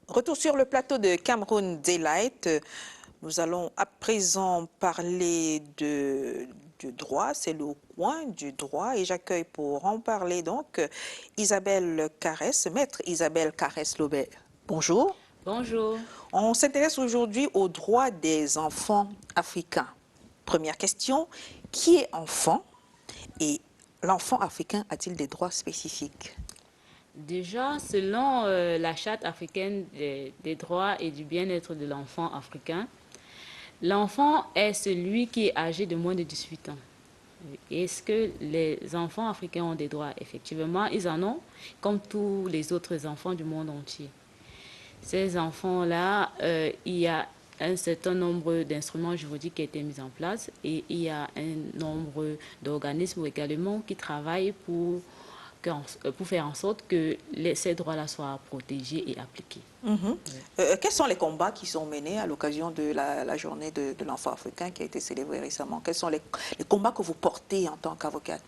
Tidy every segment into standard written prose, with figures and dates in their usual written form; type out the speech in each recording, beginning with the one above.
Retour sur le plateau de Cameroun Daylight. Nous allons à présent parler du droit. C'est le coin du droit et j'accueille pour en parler donc Isabelle Caresse, maître Isabelle Caresse-Lobert. Bonjour. Bonjour. On s'intéresse aujourd'hui aux droits des enfants africains. Première question, qui est enfant et l'enfant africain a-t-il des droits spécifiques? Déjà, selon la Charte africaine des droits et du bien-être de l'enfant africain, l'enfant est celui qui est âgé de moins de 18 ans. Est-ce que les enfants africains ont des droits? Effectivement, ils en ont, comme tous les autres enfants du monde entier. Ces enfants-là, il y a un certain nombre d'instruments juridiques qui ont été mis en place et il y a un nombre d'organismes également qui travaillent pour faire en sorte que ces droits-là soient protégés et appliqués. Quels sont les combats qui sont menés à l'occasion de la journée de l'enfant africain qui a été célébrée récemment? Quels sont les combats que vous portez en tant qu'avocate?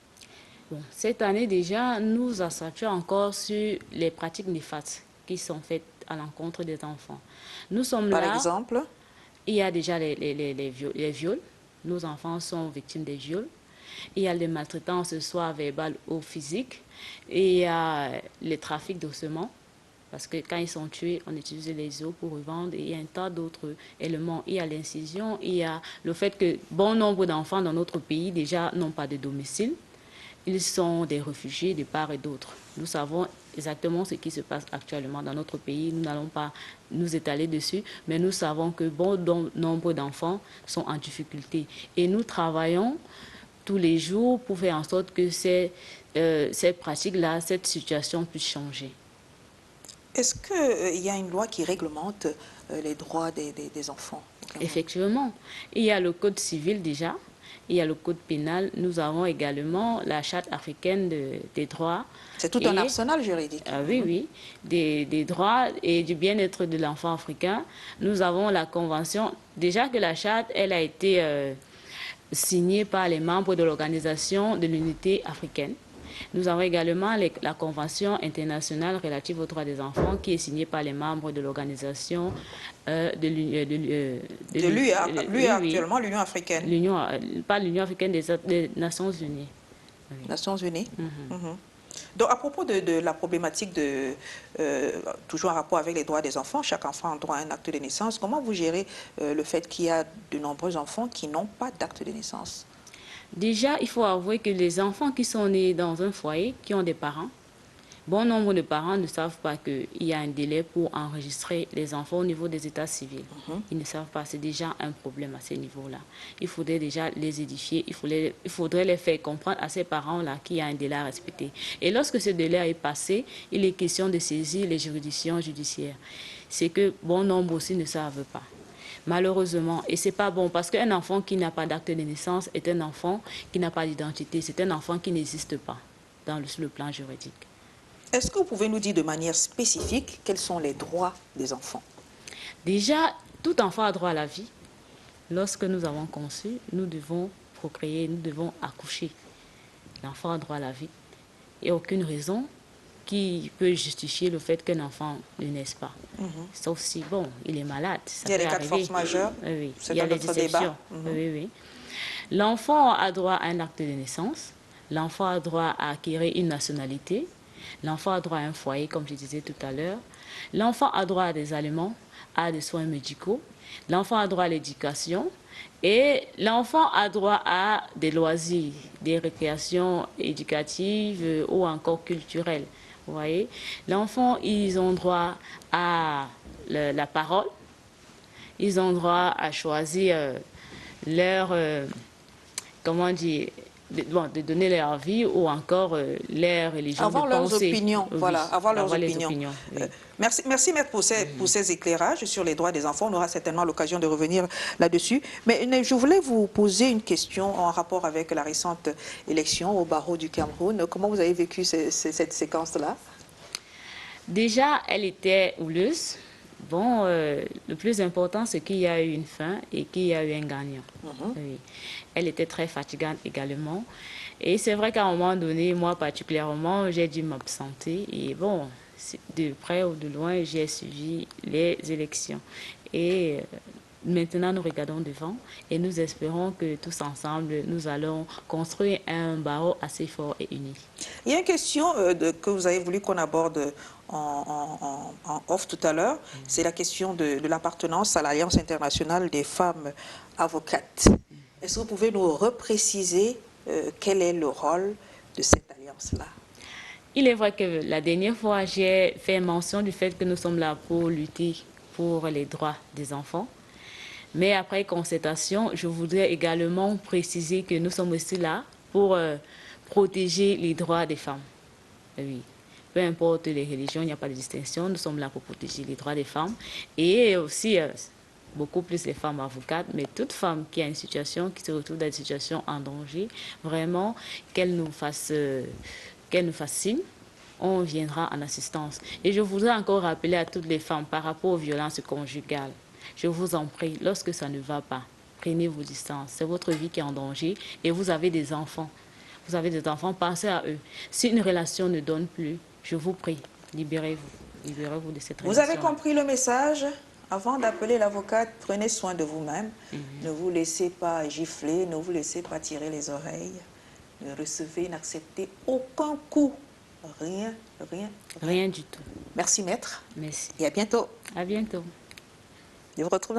Bon, cette année déjà, nous accentuons encore sur les pratiques néfastes qui sont faites à l'encontre des enfants. Nous sommes Par là. exemple? Il y a déjà les viols. Nos enfants sont victimes des viols. Il y a les maltraitances, soit verbales ou physiques. Et il y a les trafics d'ossements. Parce que quand ils sont tués, on utilise les os pour revendre. Et il y a un tas d'autres éléments. Il y a l'incision. Il y a le fait que bon nombre d'enfants dans notre pays déjà n'ont pas de domicile. Ils sont des réfugiés de part et d'autre. Nous savons exactement ce qui se passe actuellement dans notre pays. Nous n'allons pas nous étaler dessus, mais nous savons que bon nombre d'enfants sont en difficulté. Et nous travaillons tous les jours pour faire en sorte que ces pratiques-là, cette situation puisse changer. Est-ce qu'il y a une loi qui réglemente les droits des enfants? Effectivement, il y a le code civil déjà. Il y a le code pénal. Nous avons également la charte africaine des droits. C'est tout un arsenal juridique. Oui, oui, des droits et du bien-être de l'enfant africain. Nous avons la convention. Déjà que la charte, elle a été signée par les membres de l'Organisation de l'Unité africaine. Nous avons également la Convention internationale relative aux droits des enfants qui est signée par les membres de l'organisation de l'UA actuellement, l'Union africaine. Pas l'Union africaine des Nations Unies. Oui. Nations Unies. Donc, à propos de la problématique toujours en rapport avec les droits des enfants, chaque enfant a droit à un acte de naissance. Comment vous gérez le fait qu'il y a de nombreux enfants qui n'ont pas d'acte de naissance? Déjà, il faut avouer que les enfants qui sont nés dans un foyer, qui ont des parents, bon nombre de parents ne savent pas qu'il y a un délai pour enregistrer les enfants au niveau des états civils. Ils ne savent pas, c'est déjà un problème à ce niveau-là. Il faudrait déjà les édifier, il faudrait les faire comprendre à ces parents-là qu'il y a un délai à respecter. Et lorsque ce délai est passé, il est question de saisir les juridictions judiciaires. C'est que bon nombre aussi ne savent pas. Malheureusement, et c'est pas bon parce qu'un enfant qui n'a pas d'acte de naissance est un enfant qui n'a pas d'identité, c'est un enfant qui n'existe pas sur le plan juridique. Est-ce que vous pouvez nous dire de manière spécifique quels sont les droits des enfants? Déjà, tout enfant a droit à la vie. Lorsque nous avons conçu, nous devons procréer, nous devons accoucher. L'enfant a droit à la vie. Il n'y a aucune raison qui peut justifier le fait qu'un enfant ne naisse pas. Sauf si, bon, il est malade. Il y a des cas de force majeure. Oui, c'est il y a les exceptions. Oui, oui. L'enfant a droit à un acte de naissance. L'enfant a droit à acquérir une nationalité. L'enfant a droit à un foyer, comme je disais tout à l'heure. L'enfant a droit à des aliments, à des soins médicaux. L'enfant a droit à l'éducation. Et l'enfant a droit à des loisirs, des récréations éducatives ou encore culturelles. Vous voyez, l'enfant, ils ont droit à la parole. Ils ont droit à choisir leur, comment dire, de donner leur vie ou encore leur religion. Avoir leurs opinions, oui, voilà, avoir leurs opinions. Oui. Merci Maître pour ces éclairages sur les droits des enfants. On aura certainement l'occasion de revenir là-dessus. Mais je voulais vous poser une question en rapport avec la récente élection au barreau du Cameroun. Comment vous avez vécu cette séquence-là? Déjà, elle était houleuse. Bon, le plus important, c'est qu'il y a eu une fin et qu'il y a eu un gagnant. Oui. Elle était très fatigante également. Et c'est vrai qu'à un moment donné, moi particulièrement, j'ai dû m'absenter. Et bon, de près ou de loin, j'ai suivi les élections. Et maintenant, nous regardons devant et nous espérons que tous ensemble, nous allons construire un barreau assez fort et uni. Il y a une question que vous avez voulu qu'on aborde en off tout à l'heure, c'est la question de l'appartenance à l'Alliance internationale des femmes avocates. Est-ce que vous pouvez nous repréciser quel est le rôle de cette alliance-là? Il est vrai que la dernière fois, j'ai fait mention du fait que nous sommes là pour lutter pour les droits des enfants. Mais après concertation, je voudrais également préciser que nous sommes aussi là pour protéger les droits des femmes. Oui. Peu importe les religions, il n'y a pas de distinction. Nous sommes là pour protéger les droits des femmes et aussi beaucoup plus les femmes avocates, mais toute femme qui a une situation, qui se retrouve dans une situation en danger, vraiment qu'elle nous fasse signe. On viendra en assistance. Et je voudrais encore rappeler à toutes les femmes par rapport aux violences conjugales. Je vous en prie, lorsque ça ne va pas, prenez vos distances. C'est votre vie qui est en danger et vous avez des enfants. Vous avez des enfants, pensez à eux. Si une relation ne donne plus, je vous prie, libérez-vous. Libérez-vous de cette relation. Vous avez compris le message? Avant d'appeler l'avocate, prenez soin de vous-même. Ne vous laissez pas gifler, ne vous laissez pas tirer les oreilles. Ne recevez, n'acceptez aucun coup. Rien, rien, rien. Rien du tout. Merci, maître. Merci. Et à bientôt. À bientôt. Je vous retrouve dans